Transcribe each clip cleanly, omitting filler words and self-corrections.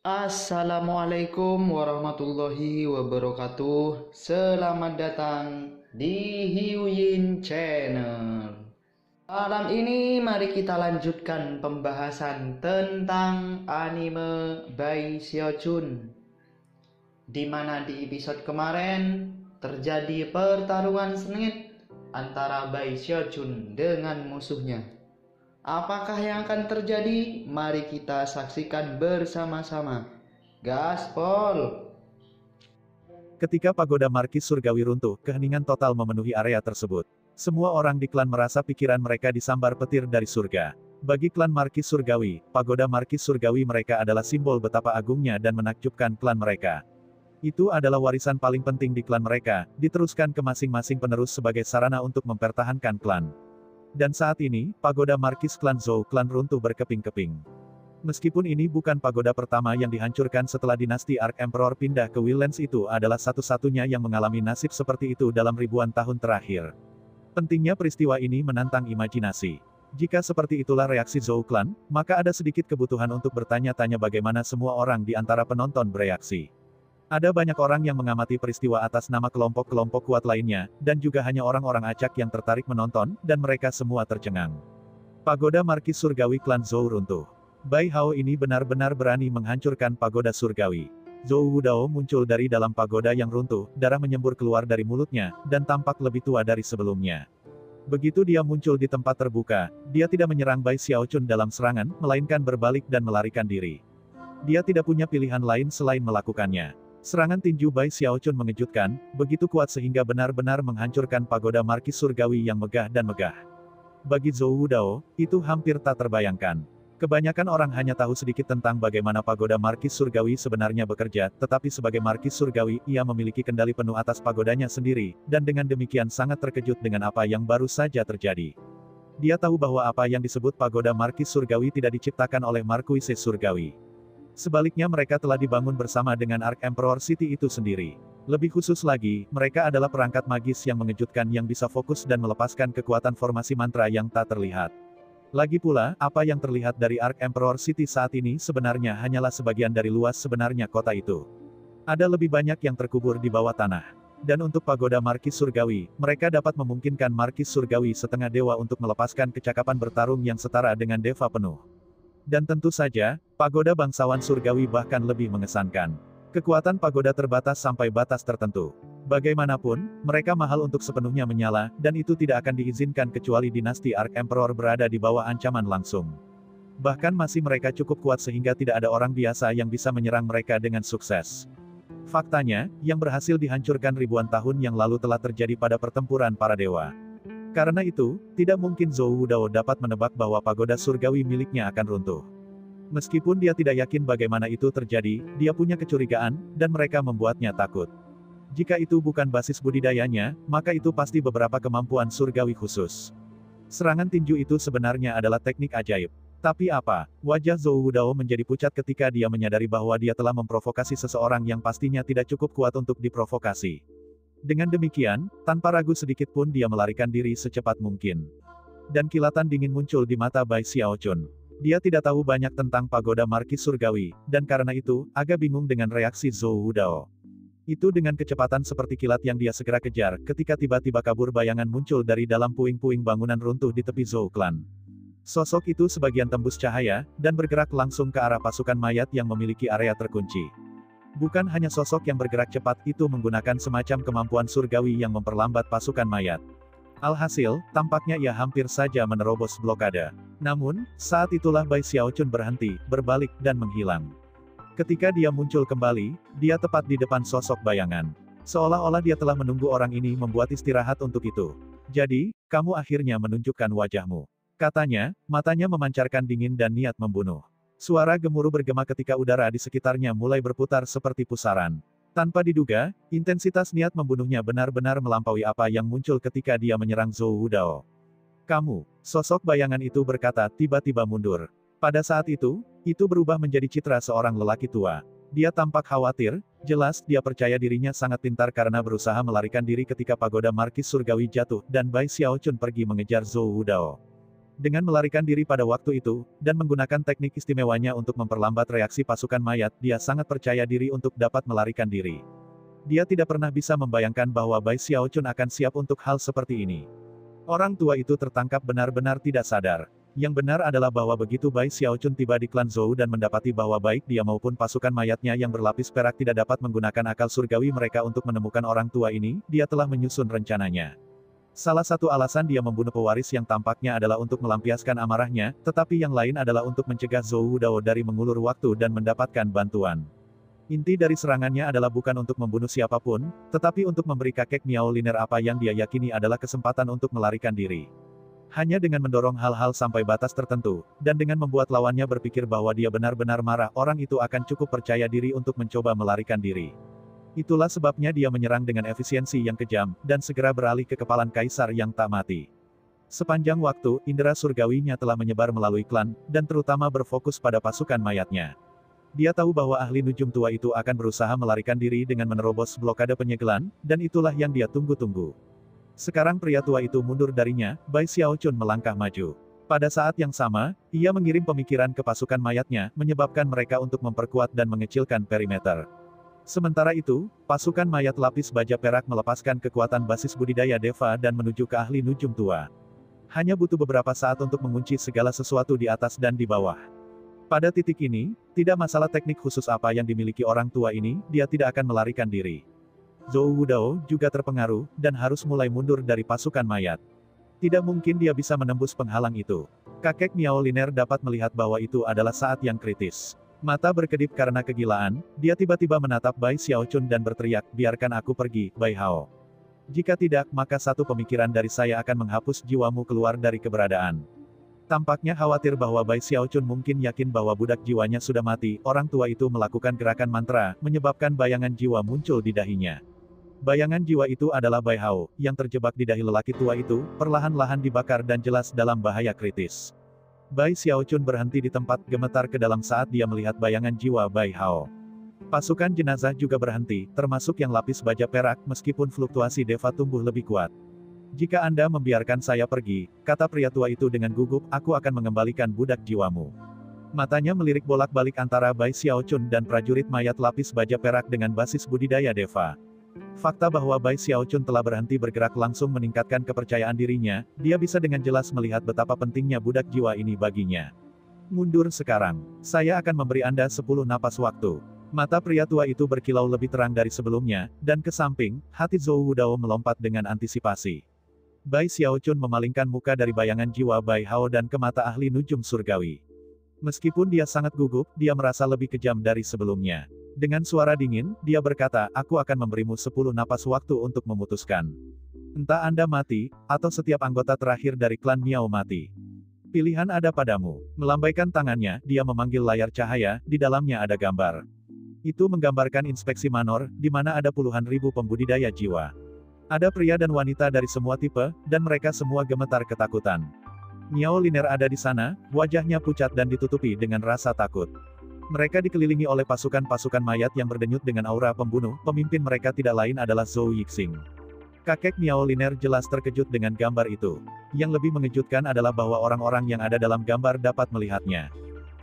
Assalamualaikum warahmatullahi wabarakatuh. Selamat datang di Hiuyin Channel. Malam ini mari kita lanjutkan pembahasan tentang anime Bai Xiaojun, di mana di episode kemarin terjadi pertarungan sengit antara Bai Xiaojun dengan musuhnya. Apakah yang akan terjadi? Mari kita saksikan bersama-sama. Gaspol. Ketika pagoda Markis Surgawi runtuh, keheningan total memenuhi area tersebut. Semua orang di klan merasa pikiran mereka disambar petir dari surga. Bagi klan Markis Surgawi, pagoda Markis Surgawi mereka adalah simbol betapa agungnya dan menakjubkan klan mereka. Itu adalah warisan paling penting di klan mereka, diteruskan ke masing-masing penerus sebagai sarana untuk mempertahankan klan. Dan saat ini, pagoda Markis klan Zhou klan runtuh berkeping-keping. Meskipun ini bukan pagoda pertama yang dihancurkan setelah dinasti Ark Emperor pindah ke Willens, itu adalah satu-satunya yang mengalami nasib seperti itu dalam ribuan tahun terakhir. Pentingnya peristiwa ini menantang imajinasi. Jika seperti itulah reaksi Zhou klan, maka ada sedikit kebutuhan untuk bertanya-tanya bagaimana semua orang di antara penonton bereaksi. Ada banyak orang yang mengamati peristiwa atas nama kelompok-kelompok kuat lainnya, dan juga hanya orang-orang acak yang tertarik menonton, dan mereka semua tercengang. Pagoda Markis Surgawi klan Zhou runtuh. Bai Hao ini benar-benar berani menghancurkan pagoda surgawi. Zhou Wudao muncul dari dalam pagoda yang runtuh, darah menyembur keluar dari mulutnya, dan tampak lebih tua dari sebelumnya. Begitu dia muncul di tempat terbuka, dia tidak menyerang Bai Xiaochun dalam serangan, melainkan berbalik dan melarikan diri. Dia tidak punya pilihan lain selain melakukannya. Serangan tinju Bai Xiaochun mengejutkan, begitu kuat sehingga benar-benar menghancurkan pagoda Markis Surgawi yang megah dan megah. Bagi Zhou Wudao, itu hampir tak terbayangkan. Kebanyakan orang hanya tahu sedikit tentang bagaimana pagoda Markis Surgawi sebenarnya bekerja, tetapi sebagai Markis Surgawi, ia memiliki kendali penuh atas pagodanya sendiri, dan dengan demikian sangat terkejut dengan apa yang baru saja terjadi. Dia tahu bahwa apa yang disebut pagoda Markis Surgawi tidak diciptakan oleh Markuise Surgawi. Sebaliknya mereka telah dibangun bersama dengan Ark Emperor City itu sendiri. Lebih khusus lagi, mereka adalah perangkat magis yang mengejutkan yang bisa fokus dan melepaskan kekuatan formasi mantra yang tak terlihat. Lagi pula, apa yang terlihat dari Ark Emperor City saat ini sebenarnya hanyalah sebagian dari luas sebenarnya kota itu. Ada lebih banyak yang terkubur di bawah tanah. Dan untuk pagoda Markis Surgawi, mereka dapat memungkinkan Markis Surgawi setengah dewa untuk melepaskan kecakapan bertarung yang setara dengan deva penuh. Dan tentu saja, pagoda bangsawan surgawi bahkan lebih mengesankan. Kekuatan pagoda terbatas sampai batas tertentu. Bagaimanapun, mereka mahal untuk sepenuhnya menyala, dan itu tidak akan diizinkan kecuali dinasti Ark Emperor berada di bawah ancaman langsung. Bahkan masih mereka cukup kuat sehingga tidak ada orang biasa yang bisa menyerang mereka dengan sukses. Faktanya, yang berhasil dihancurkan ribuan tahun yang lalu telah terjadi pada pertempuran para dewa. Karena itu, tidak mungkin Zhou Wudao dapat menebak bahwa pagoda surgawi miliknya akan runtuh. Meskipun dia tidak yakin bagaimana itu terjadi, dia punya kecurigaan, dan mereka membuatnya takut. Jika itu bukan basis budidayanya, maka itu pasti beberapa kemampuan surgawi khusus. Serangan tinju itu sebenarnya adalah teknik ajaib. Tapi apa? Wajah Zhou Wudao menjadi pucat ketika dia menyadari bahwa dia telah memprovokasi seseorang yang pastinya tidak cukup kuat untuk diprovokasi. Dengan demikian, tanpa ragu sedikit pun dia melarikan diri secepat mungkin. Dan kilatan dingin muncul di mata Bai Xiaochun. Dia tidak tahu banyak tentang pagoda Markis Surgawi, dan karena itu, agak bingung dengan reaksi Zhou Wudao. Itu dengan kecepatan seperti kilat yang dia segera kejar, ketika tiba-tiba kabur bayangan muncul dari dalam puing-puing bangunan runtuh di tepi Zhou Clan. Sosok itu sebagian tembus cahaya, dan bergerak langsung ke arah pasukan mayat yang memiliki area terkunci. Bukan hanya sosok yang bergerak cepat, itu menggunakan semacam kemampuan surgawi yang memperlambat pasukan mayat. Alhasil, tampaknya ia hampir saja menerobos blokade. Namun, saat itulah Bai Xiaochun berhenti, berbalik, dan menghilang. Ketika dia muncul kembali, dia tepat di depan sosok bayangan. Seolah-olah dia telah menunggu orang ini membuat istirahat untuk itu. Jadi, kamu akhirnya menunjukkan wajahmu. Katanya, matanya memancarkan dingin dan niat membunuh. Suara gemuruh bergema ketika udara di sekitarnya mulai berputar seperti pusaran. Tanpa diduga, intensitas niat membunuhnya benar-benar melampaui apa yang muncul ketika dia menyerang Zhou Wudao. Kamu, sosok bayangan itu berkata tiba-tiba mundur. Pada saat itu berubah menjadi citra seorang lelaki tua. Dia tampak khawatir, jelas dia percaya dirinya sangat pintar karena berusaha melarikan diri ketika pagoda Markis Surgawi jatuh, dan Bai Xiaochun pergi mengejar Zhou Wudao. Dengan melarikan diri pada waktu itu, dan menggunakan teknik istimewanya untuk memperlambat reaksi pasukan mayat, dia sangat percaya diri untuk dapat melarikan diri. Dia tidak pernah bisa membayangkan bahwa Bai Xiaochun akan siap untuk hal seperti ini. Orang tua itu tertangkap benar-benar tidak sadar. Yang benar adalah bahwa begitu Bai Xiaochun tiba di klan Zhou dan mendapati bahwa baik dia maupun pasukan mayatnya yang berlapis perak tidak dapat menggunakan akal surgawi mereka untuk menemukan orang tua ini, dia telah menyusun rencananya. Salah satu alasan dia membunuh pewaris yang tampaknya adalah untuk melampiaskan amarahnya, tetapi yang lain adalah untuk mencegah Zhou Dao dari mengulur waktu dan mendapatkan bantuan. Inti dari serangannya adalah bukan untuk membunuh siapapun, tetapi untuk memberi kakek Miao Liner apa yang dia yakini adalah kesempatan untuk melarikan diri. Hanya dengan mendorong hal-hal sampai batas tertentu, dan dengan membuat lawannya berpikir bahwa dia benar-benar marah, orang itu akan cukup percaya diri untuk mencoba melarikan diri. Itulah sebabnya dia menyerang dengan efisiensi yang kejam, dan segera beralih ke kepalan kaisar yang tak mati. Sepanjang waktu, indera surgawinya telah menyebar melalui klan, dan terutama berfokus pada pasukan mayatnya. Dia tahu bahwa ahli nujum tua itu akan berusaha melarikan diri dengan menerobos blokade penyegelan, dan itulah yang dia tunggu-tunggu. Sekarang pria tua itu mundur darinya, Bai Xiaochun melangkah maju. Pada saat yang sama, ia mengirim pemikiran ke pasukan mayatnya, menyebabkan mereka untuk memperkuat dan mengecilkan perimeter. Sementara itu, pasukan mayat lapis baja perak melepaskan kekuatan basis budidaya Deva dan menuju ke ahli nujum tua. Hanya butuh beberapa saat untuk mengunci segala sesuatu di atas dan di bawah. Pada titik ini, tidak masalah teknik khusus apa yang dimiliki orang tua ini, dia tidak akan melarikan diri. Zhou Dao juga terpengaruh, dan harus mulai mundur dari pasukan mayat. Tidak mungkin dia bisa menembus penghalang itu. Kakek Miao Liner dapat melihat bahwa itu adalah saat yang kritis. Mata berkedip karena kegilaan, dia tiba-tiba menatap Bai Xiaochun dan berteriak, biarkan aku pergi, Bai Hao. Jika tidak, maka satu pemikiran dari saya akan menghapus jiwamu keluar dari keberadaan. Tampaknya khawatir bahwa Bai Xiaochun mungkin yakin bahwa budak jiwanya sudah mati, orang tua itu melakukan gerakan mantra, menyebabkan bayangan jiwa muncul di dahinya. Bayangan jiwa itu adalah Bai Hao, yang terjebak di dahi lelaki tua itu, perlahan-lahan dibakar dan jelas dalam bahaya kritis. Bai Xiaochun berhenti di tempat, gemetar ke dalam saat dia melihat bayangan jiwa Bai Hao. Pasukan jenazah juga berhenti, termasuk yang lapis baja perak, meskipun fluktuasi Deva tumbuh lebih kuat. Jika Anda membiarkan saya pergi, kata pria tua itu dengan gugup, aku akan mengembalikan budak jiwamu. Matanya melirik bolak-balik antara Bai Xiaochun dan prajurit mayat lapis baja perak dengan basis budidaya Deva. Fakta bahwa Bai Xiaochun telah berhenti bergerak langsung meningkatkan kepercayaan dirinya, dia bisa dengan jelas melihat betapa pentingnya budak jiwa ini baginya. Mundur sekarang. Saya akan memberi Anda 10 napas waktu. Mata pria tua itu berkilau lebih terang dari sebelumnya, dan ke samping, hati Zhou Dao melompat dengan antisipasi. Bai Xiaochun memalingkan muka dari bayangan jiwa Bai Hao dan ke mata ahli nujum surgawi. Meskipun dia sangat gugup, dia merasa lebih kejam dari sebelumnya. Dengan suara dingin, dia berkata, aku akan memberimu 10 napas waktu untuk memutuskan. Entah Anda mati, atau setiap anggota terakhir dari klan Miao mati. Pilihan ada padamu. Melambaikan tangannya, dia memanggil layar cahaya, di dalamnya ada gambar. Itu menggambarkan inspeksi manor, di mana ada puluhan ribu pembudidaya jiwa. Ada pria dan wanita dari semua tipe, dan mereka semua gemetar ketakutan. Miao Liner ada di sana, wajahnya pucat dan ditutupi dengan rasa takut. Mereka dikelilingi oleh pasukan-pasukan mayat yang berdenyut dengan aura pembunuh, pemimpin mereka tidak lain adalah Zhou Yixing. Kakek Miao Liner jelas terkejut dengan gambar itu. Yang lebih mengejutkan adalah bahwa orang-orang yang ada dalam gambar dapat melihatnya.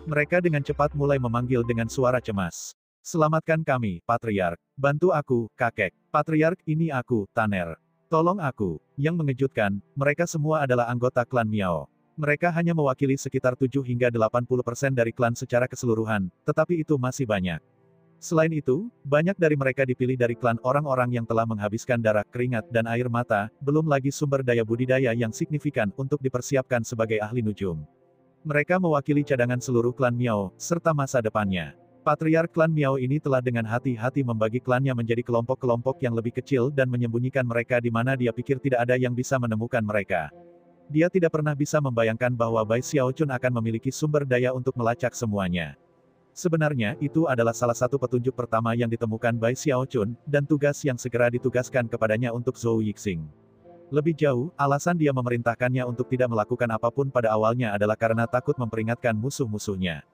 Mereka dengan cepat mulai memanggil dengan suara cemas. Selamatkan kami, Patriark. Bantu aku, kakek. Patriark, ini aku, Tanner. Tolong aku. Yang mengejutkan, mereka semua adalah anggota klan Miao. Mereka hanya mewakili sekitar 7 hingga 80% dari klan secara keseluruhan, tetapi itu masih banyak. Selain itu, banyak dari mereka dipilih dari klan orang-orang yang telah menghabiskan darah, keringat, dan air mata, belum lagi sumber daya budidaya yang signifikan untuk dipersiapkan sebagai ahli nujum. Mereka mewakili cadangan seluruh klan Miao, serta masa depannya. Patriark klan Miao ini telah dengan hati-hati membagi klannya menjadi kelompok-kelompok yang lebih kecil dan menyembunyikan mereka di mana dia pikir tidak ada yang bisa menemukan mereka. Dia tidak pernah bisa membayangkan bahwa Bai Xiaochun akan memiliki sumber daya untuk melacak semuanya. Sebenarnya, itu adalah salah satu petunjuk pertama yang ditemukan Bai Xiaochun, dan tugas yang segera ditugaskan kepadanya untuk Zhou Yixing. Lebih jauh, alasan dia memerintahkannya untuk tidak melakukan apapun pada awalnya adalah karena takut memperingatkan musuh-musuhnya.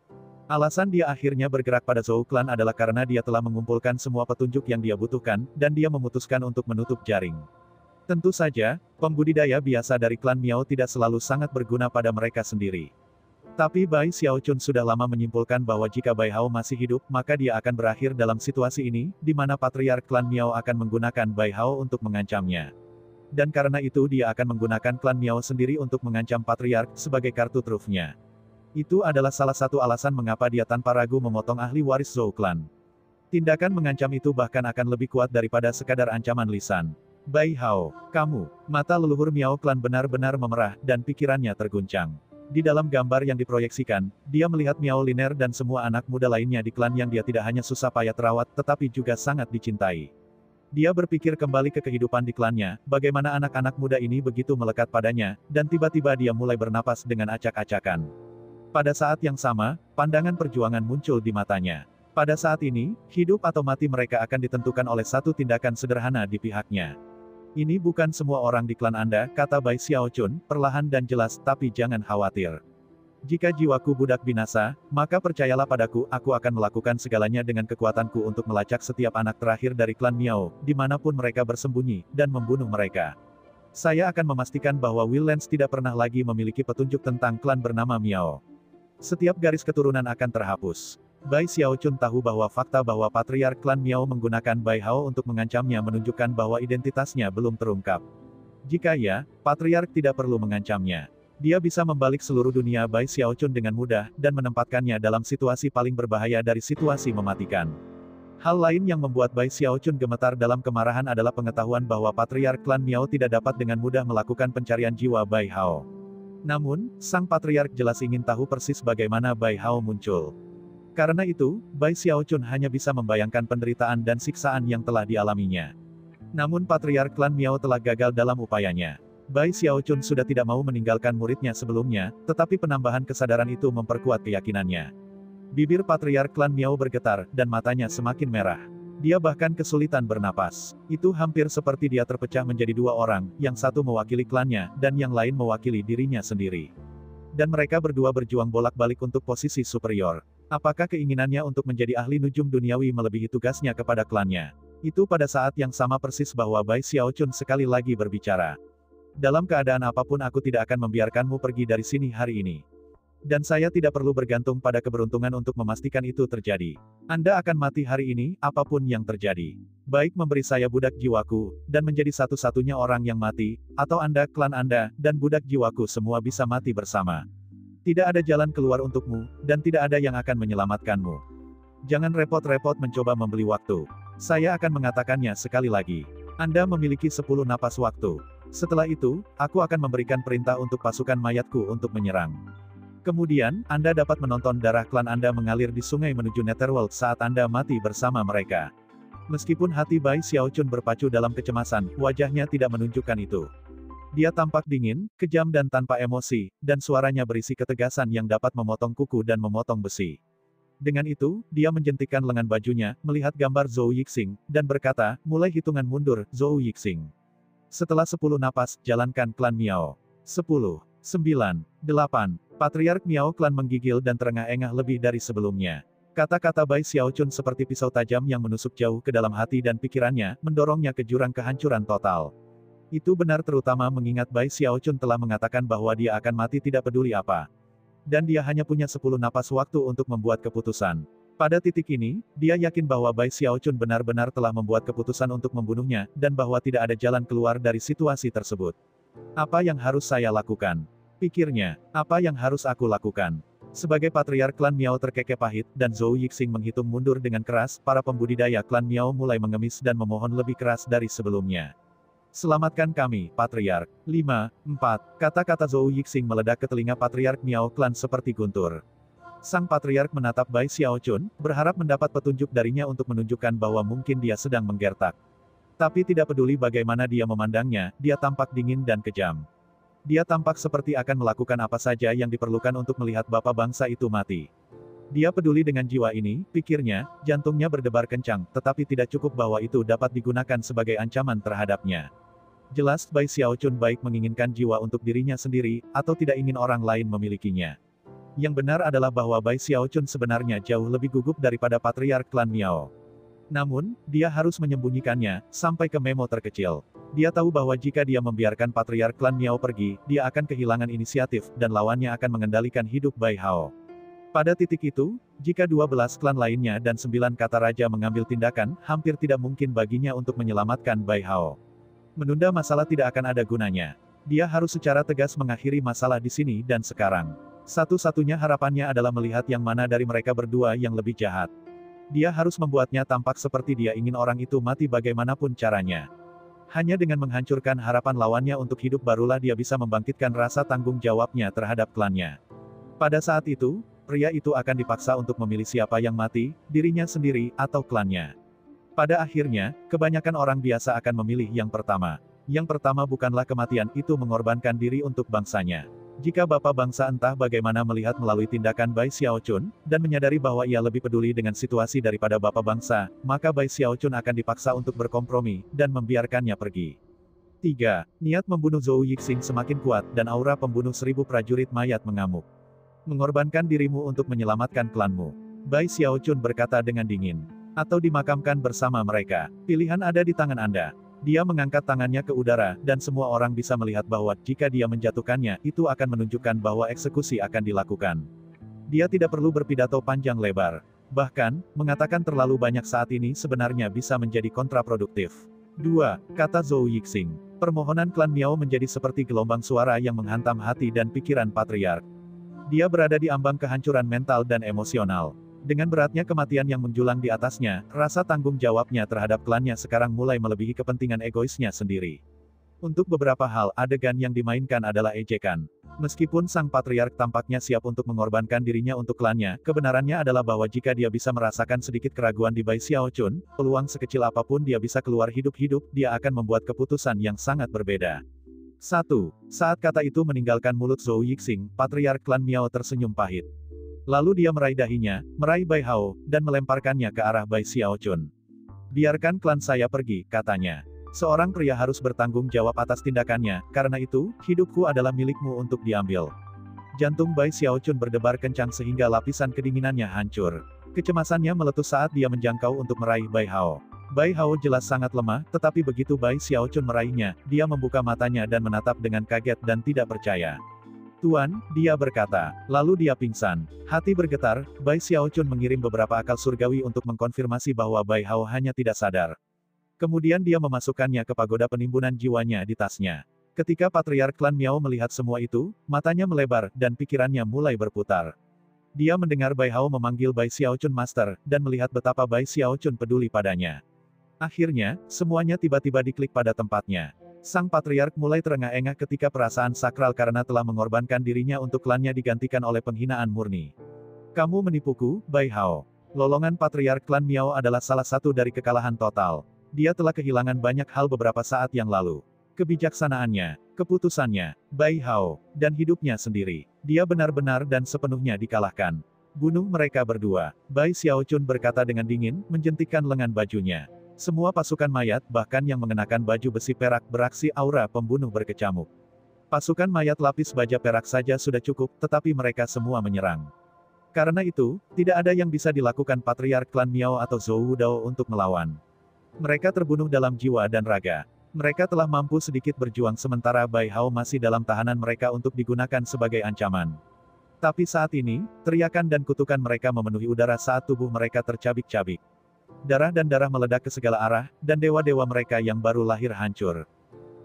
Alasan dia akhirnya bergerak pada Zhou Clan adalah karena dia telah mengumpulkan semua petunjuk yang dia butuhkan, dan dia memutuskan untuk menutup jaring. Tentu saja, pembudidaya biasa dari klan Miao tidak selalu sangat berguna pada mereka sendiri. Tapi Bai Xiaochun sudah lama menyimpulkan bahwa jika Bai Hao masih hidup, maka dia akan berakhir dalam situasi ini, di mana patriark klan Miao akan menggunakan Bai Hao untuk mengancamnya. Dan karena itu dia akan menggunakan klan Miao sendiri untuk mengancam patriark sebagai kartu trufnya. Itu adalah salah satu alasan mengapa dia tanpa ragu memotong ahli waris Zhou klan. Tindakan mengancam itu bahkan akan lebih kuat daripada sekadar ancaman lisan. Bai Hao, kamu, mata leluhur Miao klan benar-benar memerah, dan pikirannya terguncang. Di dalam gambar yang diproyeksikan, dia melihat Miao Liner dan semua anak muda lainnya di klan yang dia tidak hanya susah payah terawat, tetapi juga sangat dicintai. Dia berpikir kembali ke kehidupan di klannya, bagaimana anak-anak muda ini begitu melekat padanya, dan tiba-tiba dia mulai bernapas dengan acak-acakan. Pada saat yang sama, pandangan perjuangan muncul di matanya. Pada saat ini, hidup atau mati mereka akan ditentukan oleh satu tindakan sederhana di pihaknya. Ini bukan semua orang di klan Anda, kata Bai Xiaochun, perlahan dan jelas, tapi jangan khawatir. Jika jiwaku budak binasa, maka percayalah padaku, aku akan melakukan segalanya dengan kekuatanku untuk melacak setiap anak terakhir dari klan Miao, dimanapun mereka bersembunyi, dan membunuh mereka. Saya akan memastikan bahwa Will Lance tidak pernah lagi memiliki petunjuk tentang klan bernama Miao. Setiap garis keturunan akan terhapus. Bai Xiaochun tahu bahwa fakta bahwa patriark klan Miao menggunakan Bai Hao untuk mengancamnya menunjukkan bahwa identitasnya belum terungkap. Jika ya, patriark tidak perlu mengancamnya. Dia bisa membalik seluruh dunia Bai Xiaochun dengan mudah, dan menempatkannya dalam situasi paling berbahaya dari situasi mematikan. Hal lain yang membuat Bai Xiaochun gemetar dalam kemarahan adalah pengetahuan bahwa patriark klan Miao tidak dapat dengan mudah melakukan pencarian jiwa Bai Hao. Namun, sang patriark jelas ingin tahu persis bagaimana Bai Hao muncul. Karena itu, Bai Xiaochun hanya bisa membayangkan penderitaan dan siksaan yang telah dialaminya. Namun patriark klan Miao telah gagal dalam upayanya. Bai Xiaochun sudah tidak mau meninggalkan muridnya sebelumnya, tetapi penambahan kesadaran itu memperkuat keyakinannya. Bibir patriark klan Miao bergetar, dan matanya semakin merah. Dia bahkan kesulitan bernapas. Itu hampir seperti dia terpecah menjadi dua orang, yang satu mewakili klannya, dan yang lain mewakili dirinya sendiri. Dan mereka berdua berjuang bolak-balik untuk posisi superior. Apakah keinginannya untuk menjadi ahli nujum duniawi melebihi tugasnya kepada klannya? Itu pada saat yang sama persis bahwa Bai Xiaochun sekali lagi berbicara. Dalam keadaan apapun aku tidak akan membiarkanmu pergi dari sini hari ini. Dan saya tidak perlu bergantung pada keberuntungan untuk memastikan itu terjadi. Anda akan mati hari ini, apapun yang terjadi. Baik memberi saya budak jiwaku, dan menjadi satu-satunya orang yang mati, atau Anda, klan Anda, dan budak jiwaku semua bisa mati bersama. Tidak ada jalan keluar untukmu, dan tidak ada yang akan menyelamatkanmu. Jangan repot-repot mencoba membeli waktu. Saya akan mengatakannya sekali lagi. Anda memiliki 10 napas waktu. Setelah itu, aku akan memberikan perintah untuk pasukan mayatku untuk menyerang. Kemudian, Anda dapat menonton darah klan Anda mengalir di sungai menuju Netherworld saat Anda mati bersama mereka. Meskipun hati Bai Xiaochun berpacu dalam kecemasan, wajahnya tidak menunjukkan itu. Dia tampak dingin, kejam dan tanpa emosi, dan suaranya berisi ketegasan yang dapat memotong kuku dan memotong besi. Dengan itu, dia menjentikkan lengan bajunya, melihat gambar Zhou Yixing, dan berkata, mulai hitungan mundur, Zhou Yixing. Setelah 10 napas, jalankan klan Miao. 10, 9, 8, Patriark Miao klan menggigil dan terengah-engah lebih dari sebelumnya. Kata-kata Bai Xiaochun seperti pisau tajam yang menusuk jauh ke dalam hati dan pikirannya, mendorongnya ke jurang kehancuran total. Itu benar terutama mengingat Bai Xiaochun telah mengatakan bahwa dia akan mati tidak peduli apa. Dan dia hanya punya 10 napas waktu untuk membuat keputusan. Pada titik ini, dia yakin bahwa Bai Xiaochun benar-benar telah membuat keputusan untuk membunuhnya, dan bahwa tidak ada jalan keluar dari situasi tersebut. Apa yang harus saya lakukan? Pikirnya, apa yang harus aku lakukan? Sebagai patriark klan Miao terkekeh pahit, dan Zhou Yixing menghitung mundur dengan keras, para pembudidaya klan Miao mulai mengemis dan memohon lebih keras dari sebelumnya. Selamatkan kami, Patriark. 5, 4, kata-kata Zhou Yixing meledak ke telinga Patriark Miao klan seperti guntur. Sang Patriark menatap Bai Xiaochun, berharap mendapat petunjuk darinya untuk menunjukkan bahwa mungkin dia sedang menggertak. Tapi tidak peduli bagaimana dia memandangnya, dia tampak dingin dan kejam. Dia tampak seperti akan melakukan apa saja yang diperlukan untuk melihat bapa bangsa itu mati. Dia peduli dengan jiwa ini, pikirnya, jantungnya berdebar kencang, tetapi tidak cukup bahwa itu dapat digunakan sebagai ancaman terhadapnya. Jelas Bai Xiaochun baik menginginkan jiwa untuk dirinya sendiri, atau tidak ingin orang lain memilikinya. Yang benar adalah bahwa Bai Xiaochun sebenarnya jauh lebih gugup daripada Patriark klan Miao. Namun, dia harus menyembunyikannya, sampai ke memo terkecil. Dia tahu bahwa jika dia membiarkan patriark klan Miao pergi, dia akan kehilangan inisiatif, dan lawannya akan mengendalikan hidup Bai Hao. Pada titik itu, jika 12 klan lainnya dan 9 kata raja mengambil tindakan, hampir tidak mungkin baginya untuk menyelamatkan Bai Hao. Menunda masalah tidak akan ada gunanya. Dia harus secara tegas mengakhiri masalah di sini dan sekarang. Satu-satunya harapannya adalah melihat yang mana dari mereka berdua yang lebih jahat. Dia harus membuatnya tampak seperti dia ingin orang itu mati bagaimanapun caranya. Hanya dengan menghancurkan harapan lawannya untuk hidup barulah dia bisa membangkitkan rasa tanggung jawabnya terhadap klannya. Pada saat itu, pria itu akan dipaksa untuk memilih siapa yang mati, dirinya sendiri, atau klannya. Pada akhirnya, kebanyakan orang biasa akan memilih yang pertama. Yang pertama bukanlah kematian, itu mengorbankan diri untuk bangsanya. Jika bapak bangsa entah bagaimana melihat melalui tindakan Bai Xiaochun, dan menyadari bahwa ia lebih peduli dengan situasi daripada bapak bangsa, maka Bai Xiaochun akan dipaksa untuk berkompromi, dan membiarkannya pergi. 3. Niat membunuh Zhou Yixing semakin kuat, dan aura pembunuh 1000 prajurit mayat mengamuk. Mengorbankan dirimu untuk menyelamatkan klanmu. Bai Xiaochun berkata dengan dingin. Atau dimakamkan bersama mereka. Pilihan ada di tangan Anda. Dia mengangkat tangannya ke udara, dan semua orang bisa melihat bahwa jika dia menjatuhkannya, itu akan menunjukkan bahwa eksekusi akan dilakukan. Dia tidak perlu berpidato panjang lebar. Bahkan, mengatakan terlalu banyak saat ini sebenarnya bisa menjadi kontraproduktif. 2. Kata Zhou Yixing. Permohonan klan Miao menjadi seperti gelombang suara yang menghantam hati dan pikiran patriark. Dia berada di ambang kehancuran mental dan emosional. Dengan beratnya kematian yang menjulang di atasnya, rasa tanggung jawabnya terhadap klannya sekarang mulai melebihi kepentingan egoisnya sendiri. Untuk beberapa hal, adegan yang dimainkan adalah ejekan. Meskipun sang patriark tampaknya siap untuk mengorbankan dirinya untuk klannya, kebenarannya adalah bahwa jika dia bisa merasakan sedikit keraguan di Bai Xiaochun, peluang sekecil apapun dia bisa keluar hidup-hidup, dia akan membuat keputusan yang sangat berbeda. 1. Saat kata itu meninggalkan mulut Zhou Yixing, patriark klan Miao tersenyum pahit. Lalu dia meraih dahinya, meraih Bai Hao, dan melemparkannya ke arah Bai Xiaochun. Biarkan klan saya pergi, katanya. Seorang pria harus bertanggung jawab atas tindakannya, karena itu, hidupku adalah milikmu untuk diambil. Jantung Bai Xiaochun berdebar kencang sehingga lapisan kedinginannya hancur. Kecemasannya meletus saat dia menjangkau untuk meraih Bai Hao. Bai Hao jelas sangat lemah, tetapi begitu Bai Xiaochun meraihnya, dia membuka matanya dan menatap dengan kaget dan tidak percaya. Tuan, dia berkata. Lalu dia pingsan. Hati bergetar, Bai Xiaochun mengirim beberapa akal surgawi untuk mengkonfirmasi bahwa Bai Hao hanya tidak sadar. Kemudian dia memasukkannya ke pagoda penimbunan jiwanya di tasnya. Ketika patriark klan Miao melihat semua itu, matanya melebar, dan pikirannya mulai berputar. Dia mendengar Bai Hao memanggil Bai Xiaochun Master, dan melihat betapa Bai Xiaochun peduli padanya. Akhirnya, semuanya tiba-tiba diklik pada tempatnya. Sang patriark mulai terengah-engah ketika perasaan sakral karena telah mengorbankan dirinya untuk klannya digantikan oleh penghinaan murni. Kamu menipuku, Bai Hao. Lolongan patriark klan Miao adalah salah satu dari kekalahan total. Dia telah kehilangan banyak hal beberapa saat yang lalu. Kebijaksanaannya, keputusannya, Bai Hao, dan hidupnya sendiri. Dia benar-benar dan sepenuhnya dikalahkan. Bunuh mereka berdua. Bai Xiaochun berkata dengan dingin, menjentikkan lengan bajunya. Semua pasukan mayat, bahkan yang mengenakan baju besi perak, beraksi aura pembunuh berkecamuk. Pasukan mayat lapis baja perak saja sudah cukup, tetapi mereka semua menyerang. Karena itu, tidak ada yang bisa dilakukan patriark klan Miao atau Zhou Wudao untuk melawan. Mereka terbunuh dalam jiwa dan raga. Mereka telah mampu sedikit berjuang sementara Bai Hao masih dalam tahanan mereka untuk digunakan sebagai ancaman. Tapi saat ini, teriakan dan kutukan mereka memenuhi udara saat tubuh mereka tercabik-cabik. Darah dan darah meledak ke segala arah, dan dewa-dewa mereka yang baru lahir hancur.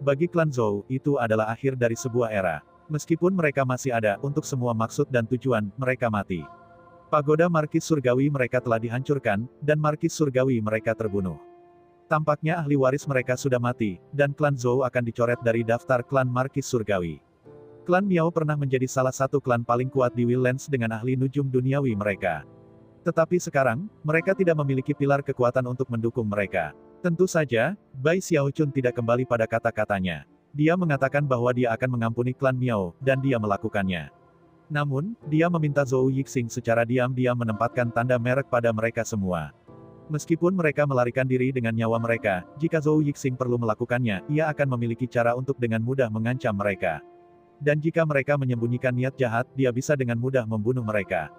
Bagi klan Zhou, itu adalah akhir dari sebuah era. Meskipun mereka masih ada, untuk semua maksud dan tujuan, mereka mati. Pagoda Markis Surgawi mereka telah dihancurkan, dan Markis Surgawi mereka terbunuh. Tampaknya ahli waris mereka sudah mati, dan klan Zhou akan dicoret dari daftar klan Markis Surgawi. Klan Miao pernah menjadi salah satu klan paling kuat di Wildlands dengan ahli nujum duniawi mereka. Tetapi sekarang, mereka tidak memiliki pilar kekuatan untuk mendukung mereka. Tentu saja, Bai Xiaochun tidak kembali pada kata-katanya. Dia mengatakan bahwa dia akan mengampuni klan Miao, dan dia melakukannya. Namun, dia meminta Zhou Yixing secara diam-diam menempatkan tanda merek pada mereka semua. Meskipun mereka melarikan diri dengan nyawa mereka, jika Zhou Yixing perlu melakukannya, ia akan memiliki cara untuk dengan mudah mengancam mereka. Dan jika mereka menyembunyikan niat jahat, dia bisa dengan mudah membunuh mereka.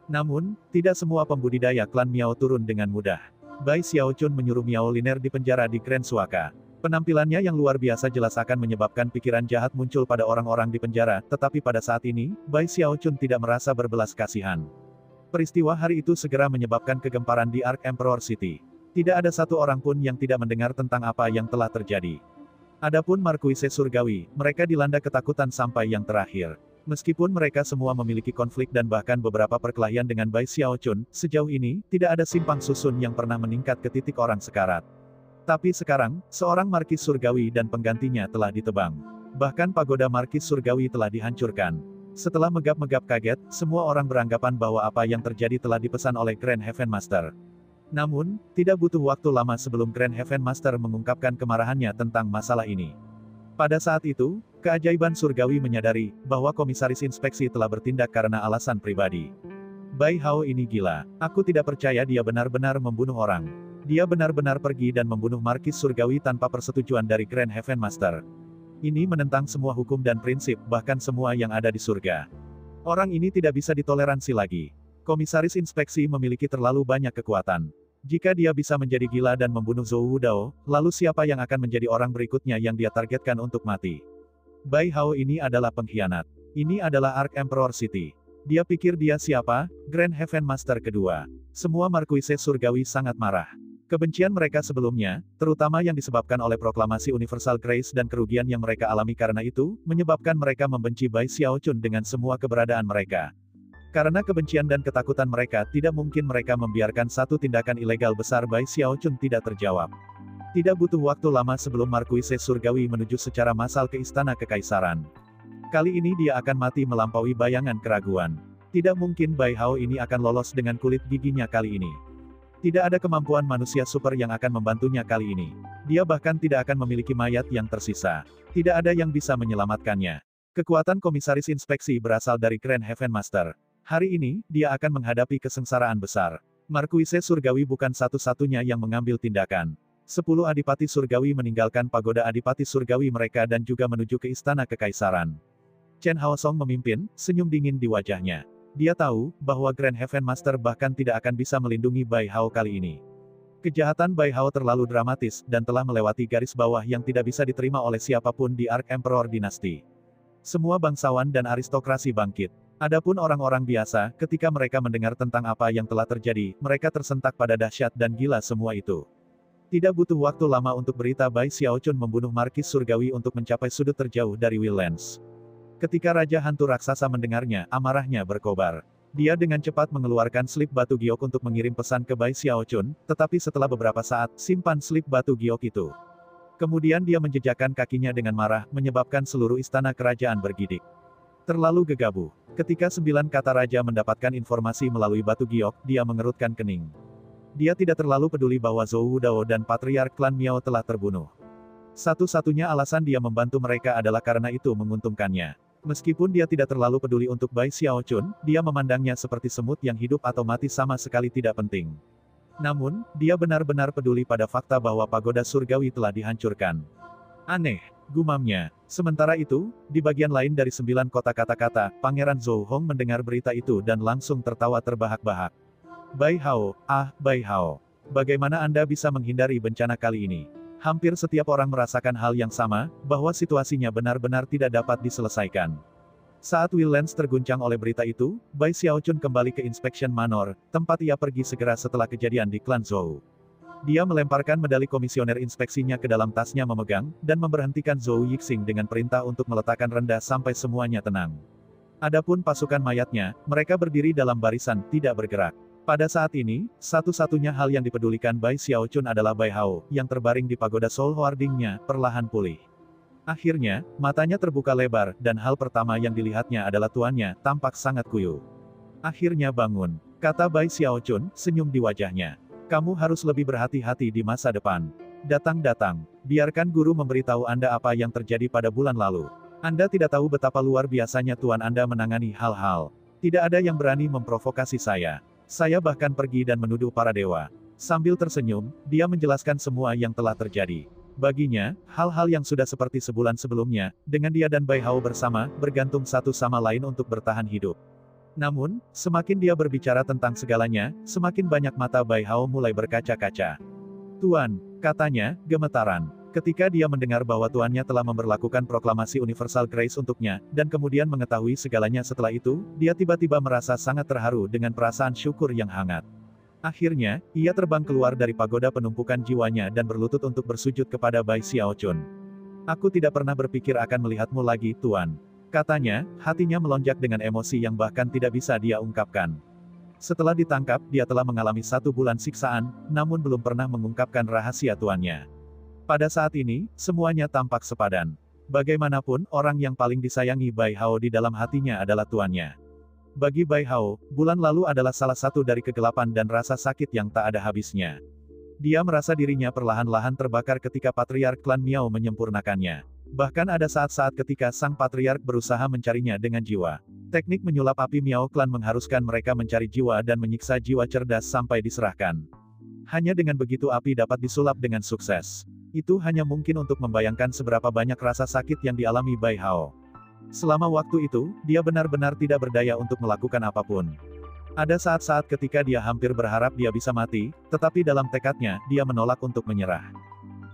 Namun, tidak semua pembudidaya klan Miao turun dengan mudah. Bai Xiaochun menyuruh Miao Liner dipenjara di Grand Suaka. Penampilannya yang luar biasa jelas akan menyebabkan pikiran jahat muncul pada orang-orang di penjara, tetapi pada saat ini, Bai Xiaochun tidak merasa berbelas kasihan. Peristiwa hari itu segera menyebabkan kegemparan di Ark Emperor City. Tidak ada satu orang pun yang tidak mendengar tentang apa yang telah terjadi. Adapun Markuise Surgawi, mereka dilanda ketakutan sampai yang terakhir. Meskipun mereka semua memiliki konflik dan bahkan beberapa perkelahian dengan Bai Xiaochun, sejauh ini, tidak ada simpang susun yang pernah meningkat ke titik orang sekarat. Tapi sekarang, seorang Markis Surgawi dan penggantinya telah ditebang. Bahkan pagoda Markis Surgawi telah dihancurkan. Setelah megap-megap kaget, semua orang beranggapan bahwa apa yang terjadi telah dipesan oleh Grand Heaven Master. Namun, tidak butuh waktu lama sebelum Grand Heaven Master mengungkapkan kemarahannya tentang masalah ini. Pada saat itu, keajaiban surgawi menyadari bahwa komisaris inspeksi telah bertindak karena alasan pribadi. Bai Hao ini gila. Aku tidak percaya dia benar-benar membunuh orang. Dia benar-benar pergi dan membunuh Markis Surgawi tanpa persetujuan dari Grand Heaven Master. Ini menentang semua hukum dan prinsip, bahkan semua yang ada di surga. Orang ini tidak bisa ditoleransi lagi. Komisaris inspeksi memiliki terlalu banyak kekuatan. Jika dia bisa menjadi gila dan membunuh Zhou Wudao, lalu siapa yang akan menjadi orang berikutnya yang dia targetkan untuk mati? Bai Hao ini adalah pengkhianat. Ini adalah Ark Emperor City. Dia pikir dia siapa? Grand Heaven Master kedua. Semua Markuise Surgawi sangat marah. Kebencian mereka sebelumnya, terutama yang disebabkan oleh proklamasi Universal Grace dan kerugian yang mereka alami karena itu, menyebabkan mereka membenci Bai Xiaochun dengan semua keberadaan mereka. Karena kebencian dan ketakutan mereka, tidak mungkin mereka membiarkan satu tindakan ilegal besar Bai Xiaochun tidak terjawab. Tidak butuh waktu lama sebelum Markuise Surgawi menuju secara massal ke Istana Kekaisaran. Kali ini dia akan mati melampaui bayangan keraguan. Tidak mungkin Bai Hao ini akan lolos dengan kulit giginya kali ini. Tidak ada kemampuan manusia super yang akan membantunya kali ini. Dia bahkan tidak akan memiliki mayat yang tersisa. Tidak ada yang bisa menyelamatkannya. Kekuatan komisaris inspeksi berasal dari Grand Heaven Master. Hari ini, dia akan menghadapi kesengsaraan besar. Markuise Surgawi bukan satu-satunya yang mengambil tindakan. 10 Adipati Surgawi meninggalkan pagoda Adipati Surgawi mereka dan juga menuju ke Istana Kekaisaran. Chen Haosong memimpin, senyum dingin di wajahnya. Dia tahu, bahwa Grand Heaven Master bahkan tidak akan bisa melindungi Bai Hao kali ini. Kejahatan Bai Hao terlalu dramatis, dan telah melewati garis bawah yang tidak bisa diterima oleh siapapun di Ark Emperor Dinasti. Semua bangsawan dan aristokrasi bangkit. Adapun orang-orang biasa, ketika mereka mendengar tentang apa yang telah terjadi, mereka tersentak pada dahsyat dan gila semua itu. Tidak butuh waktu lama untuk berita Bai Xiaochun membunuh Markis Surgawi untuk mencapai sudut terjauh dari Willlands. Ketika Raja Hantu Raksasa mendengarnya, amarahnya berkobar. Dia dengan cepat mengeluarkan slip batu giok untuk mengirim pesan ke Bai Xiaochun, tetapi setelah beberapa saat, simpan slip batu giok itu. Kemudian dia menjejakkan kakinya dengan marah, menyebabkan seluruh istana kerajaan bergidik. Terlalu gegabah. Ketika 9 kata raja mendapatkan informasi melalui batu giok, dia mengerutkan kening. Dia tidak terlalu peduli bahwa Zhou Wudao dan Patriark klan Miao telah terbunuh. Satu-satunya alasan dia membantu mereka adalah karena itu menguntungkannya. Meskipun dia tidak terlalu peduli untuk Bai Xiaochun, dia memandangnya seperti semut yang hidup atau mati sama sekali tidak penting. Namun, dia benar-benar peduli pada fakta bahwa pagoda surgawi telah dihancurkan. Aneh, gumamnya. Sementara itu, di bagian lain dari 9 kota kata-kata, Pangeran Zhou Hong mendengar berita itu dan langsung tertawa terbahak-bahak. Bai Hao, Bai Hao. Bagaimana Anda bisa menghindari bencana kali ini? Hampir setiap orang merasakan hal yang sama, bahwa situasinya benar-benar tidak dapat diselesaikan. Saat Willlands terguncang oleh berita itu, Bai Xiaochun kembali ke Inspection Manor, tempat ia pergi segera setelah kejadian di klan Zhou. Dia melemparkan medali komisioner inspeksinya ke dalam tasnya memegang, dan memberhentikan Zhou Yixing dengan perintah untuk meletakkan rendah sampai semuanya tenang. Adapun pasukan mayatnya, mereka berdiri dalam barisan, tidak bergerak. Pada saat ini, satu-satunya hal yang dipedulikan Bai Xiaochun adalah Bai Hao, yang terbaring di pagoda Soul Warding-nya, perlahan pulih. Akhirnya, matanya terbuka lebar, dan hal pertama yang dilihatnya adalah tuannya, tampak sangat kuyuh. Akhirnya bangun, kata Bai Xiaochun, senyum di wajahnya. Kamu harus lebih berhati-hati di masa depan. Datang-datang, biarkan guru memberitahu Anda apa yang terjadi pada bulan lalu. Anda tidak tahu betapa luar biasanya tuan Anda menangani hal-hal. Tidak ada yang berani memprovokasi saya. Saya bahkan pergi dan menuduh para dewa. Sambil tersenyum, dia menjelaskan semua yang telah terjadi. Baginya, hal-hal yang sudah seperti sebulan sebelumnya, dengan dia dan Bai Hao bersama, bergantung satu sama lain untuk bertahan hidup. Namun, semakin dia berbicara tentang segalanya, semakin banyak mata Bai Hao mulai berkaca-kaca. Tuan, katanya, gemetaran. Ketika dia mendengar bahwa tuannya telah memberlakukan proklamasi Universal Grace untuknya, dan kemudian mengetahui segalanya setelah itu, dia tiba-tiba merasa sangat terharu dengan perasaan syukur yang hangat. Akhirnya, ia terbang keluar dari pagoda penumpukan jiwanya dan berlutut untuk bersujud kepada Bai Xiaochun. Aku tidak pernah berpikir akan melihatmu lagi, Tuan. Katanya, hatinya melonjak dengan emosi yang bahkan tidak bisa dia ungkapkan. Setelah ditangkap, dia telah mengalami 1 bulan siksaan, namun belum pernah mengungkapkan rahasia tuannya. Pada saat ini, semuanya tampak sepadan. Bagaimanapun, orang yang paling disayangi Bai Hao di dalam hatinya adalah tuannya. Bagi Bai Hao, bulan lalu adalah salah satu dari kegelapan dan rasa sakit yang tak ada habisnya. Dia merasa dirinya perlahan-lahan terbakar ketika patriark klan Miao menyempurnakannya. Bahkan ada saat-saat ketika sang patriark berusaha mencarinya dengan jiwa. Teknik menyulap api Miao klan mengharuskan mereka mencari jiwa dan menyiksa jiwa cerdas sampai diserahkan. Hanya dengan begitu api dapat disulap dengan sukses. Itu hanya mungkin untuk membayangkan seberapa banyak rasa sakit yang dialami Bai Hao. Selama waktu itu, dia benar-benar tidak berdaya untuk melakukan apapun. Ada saat-saat ketika dia hampir berharap dia bisa mati, tetapi dalam tekadnya, dia menolak untuk menyerah.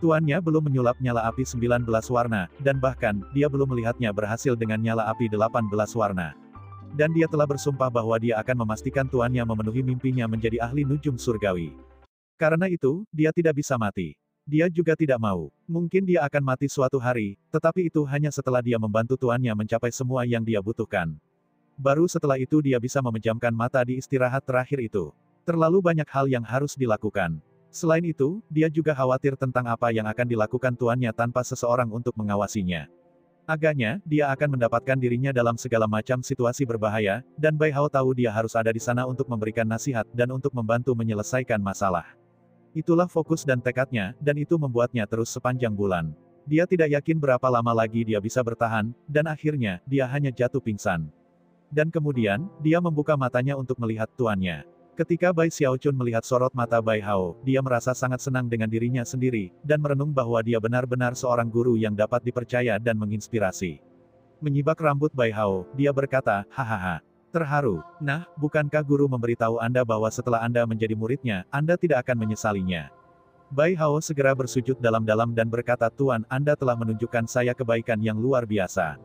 Tuannya belum menyulap nyala api 19 warna, dan bahkan, dia belum melihatnya berhasil dengan nyala api 18 warna. Dan dia telah bersumpah bahwa dia akan memastikan tuannya memenuhi mimpinya menjadi ahli nujum surgawi. Karena itu, dia tidak bisa mati. Dia juga tidak mau. Mungkin dia akan mati suatu hari, tetapi itu hanya setelah dia membantu tuannya mencapai semua yang dia butuhkan. Baru setelah itu dia bisa memejamkan mata di istirahat terakhir itu. Terlalu banyak hal yang harus dilakukan. Selain itu, dia juga khawatir tentang apa yang akan dilakukan tuannya tanpa seseorang untuk mengawasinya. Agaknya, dia akan mendapatkan dirinya dalam segala macam situasi berbahaya, dan Bai Hao tahu dia harus ada di sana untuk memberikan nasihat dan untuk membantu menyelesaikan masalah. Itulah fokus dan tekadnya, dan itu membuatnya terus sepanjang bulan. Dia tidak yakin berapa lama lagi dia bisa bertahan, dan akhirnya, dia hanya jatuh pingsan. Dan kemudian, dia membuka matanya untuk melihat tuannya. Ketika Bai Xiaochun melihat sorot mata Bai Hao, dia merasa sangat senang dengan dirinya sendiri, dan merenung bahwa dia benar-benar seorang guru yang dapat dipercaya dan menginspirasi. Menyibak rambut Bai Hao, dia berkata, hahaha. Terharu. Nah, bukankah guru memberitahu Anda bahwa setelah Anda menjadi muridnya, Anda tidak akan menyesalinya? Bai Hao segera bersujud dalam-dalam dan berkata, Tuan, Anda telah menunjukkan saya kebaikan yang luar biasa.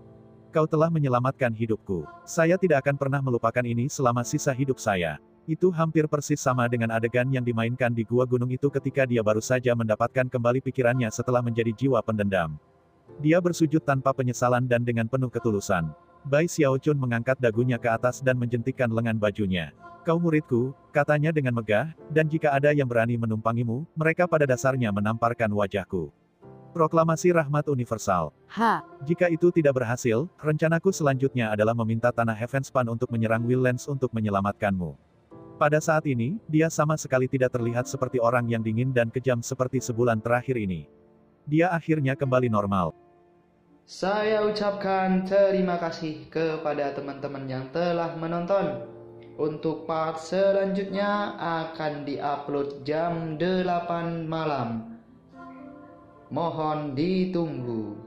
Kau telah menyelamatkan hidupku. Saya tidak akan pernah melupakan ini selama sisa hidup saya. Itu hampir persis sama dengan adegan yang dimainkan di gua gunung itu ketika dia baru saja mendapatkan kembali pikirannya setelah menjadi jiwa pendendam. Dia bersujud tanpa penyesalan dan dengan penuh ketulusan. Bai Xiaochun mengangkat dagunya ke atas dan menjentikkan lengan bajunya. Kau muridku, katanya dengan megah, dan jika ada yang berani menumpangimu, mereka pada dasarnya menamparkan wajahku. Proklamasi Rahmat Universal. Jika itu tidak berhasil, rencanaku selanjutnya adalah meminta tanah Heavenspan untuk menyerang Willlands untuk menyelamatkanmu. Pada saat ini, dia sama sekali tidak terlihat seperti orang yang dingin dan kejam seperti sebulan terakhir ini. Dia akhirnya kembali normal. Saya ucapkan terima kasih kepada teman-teman yang telah menonton. Untuk part selanjutnya akan diupload jam 8 malam. Mohon ditunggu.